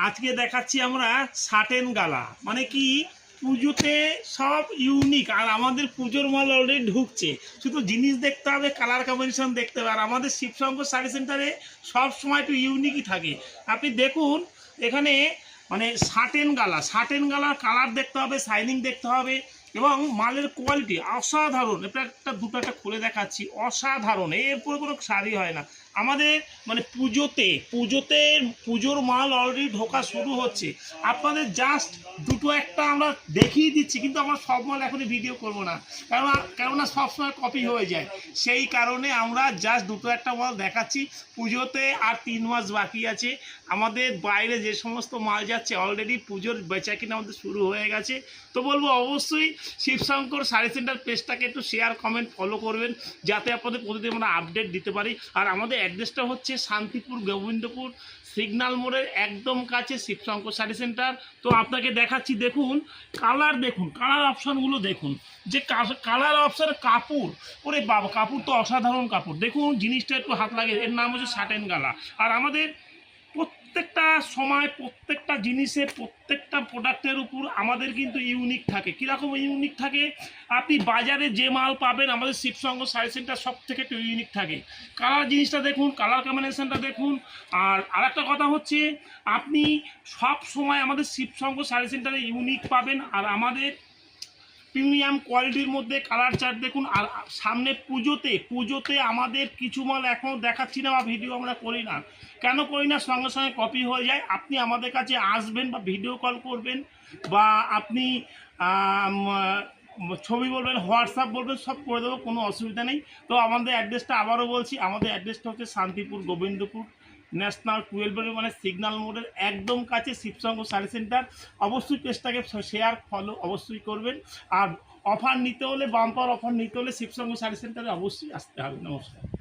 আজকে দেখাচ্ছি আমরা সাটেন গালা, মানে কি পুজোতে সব ইউনিক। আর আমাদের পুজোর মাল অলরেডি ঢুকছে, শুধু জিনিস দেখতে হবে, কালার কম্বিনেশন দেখতে হবে। আর আমাদের শিবশঙ্কর শাড়ি সেন্টারে সব সময় একটু ইউনিকই থাকে। আপনি দেখুন এখানে মানে সাটেন গালার কালার দেখতে হবে, শাইনিং দেখতে হবে, এবং মালের কোয়ালিটি অসাধারণ। এটা দুটো একটা খুলে দেখাচ্ছি, অসাধারণ। এরপরে কোনো শাড়ি হয় না আমাদের। মানে পুজোর মাল অলরেডি ঢোকা শুরু হচ্ছে। আপনাদের জাস্ট দুটো একটা আমরা দেখিয়ে দিচ্ছি, কিন্তু আমরা সব মাল এখনই ভিডিও করব না, কেননা সবসময় কপি হয়ে যায়। সেই কারণে আমরা জাস্ট দুটো একটা মাল দেখাচ্ছি। পুজোতে আর 3 মাস বাকি আছে। আমাদের বাইরে যে সমস্ত মাল যাচ্ছে অলরেডি পুজোর বেচাকেনা আমাদের শুরু হয়ে গেছে। তো বলবো অবশ্যই শিবশঙ্কর শাড়ি সেন্টার পেজটাকে একটু শেয়ার, কমেন্ট, ফলো করবেন, যাতে আপনাদের প্রতিদিন আমরা আপডেট দিতে পারি। আর আমাদের অ্যাড্রেসটা হচ্ছে শান্তিপুর গোবিন্দপুর সিগন্যাল মোড়ের একদম কাছে শিবশঙ্কর শাড়ি সেন্টার। তো আপনাকে দেখাচ্ছি, দেখুন কালার অপশানগুলো দেখুন, যে কালার অপশান, কাপড়, ওরে বাবা কাপড় তো অসাধারণ কাপড়। দেখুন জিনিসটা একটু হাত লাগে, এর নাম হচ্ছে সাটেন গালা। আর আমাদের প্রত্যেকটা সময়, প্রত্যেকটা জিনিসে, প্রত্যেকটা প্রোডাক্টের উপর আমাদের কিন্তু ইউনিক থাকে। কীরকম ইউনিক থাকে? আপনি বাজারে যে মাল পাবেন আমাদের শিবশঙ্কর শাড়ি সেন্টার সব থেকে একটু ইউনিক থাকে। কালার জিনিসটা দেখুন, কালার কম্বিনেশনটা দেখুন। আর একটা কথা হচ্ছে, আপনি সব সময় আমাদের শিবশঙ্কর শাড়ি সেন্টারে ইউনিক পাবেন। আর আমাদের প্রিমিয়াম কোয়ালিটির মধ্যে কালার চার্ট দেখুন। আর সামনে পুজোতে আমাদের কিছু মাল এখনও দেখাচ্ছি না বা ভিডিও আমরা করি না। কেন করি না? সঙ্গে সঙ্গে কপি হয়ে যায়। আপনি আমাদের কাছে আসবেন বা ভিডিও কল করবেন, বা আপনি ছবি বলবেন, হোয়াটসঅ্যাপ বলবেন, সব করে দেবো, কোনো অসুবিধা নেই। তো আমাদের অ্যাড্রেসটা আবারও বলছি, আমাদের অ্যাড্রেসটা হচ্ছে শান্তিপুর গোবিন্দপুর ন্যাশনাল 12 মানে সিগন্যাল মোড়ের একদম কাছে শিবশঙ্কর শাড়ি সেন্টার। অবশ্যই পেজটাকে শেয়ার, ফলো অবশ্যই করবেন। আর অফার নিতে হলে, বাম্পার অফার নিতে হলে শিবশঙ্কর শাড়ি সেন্টারে অবশ্যই আসতে হবে। নমস্কার।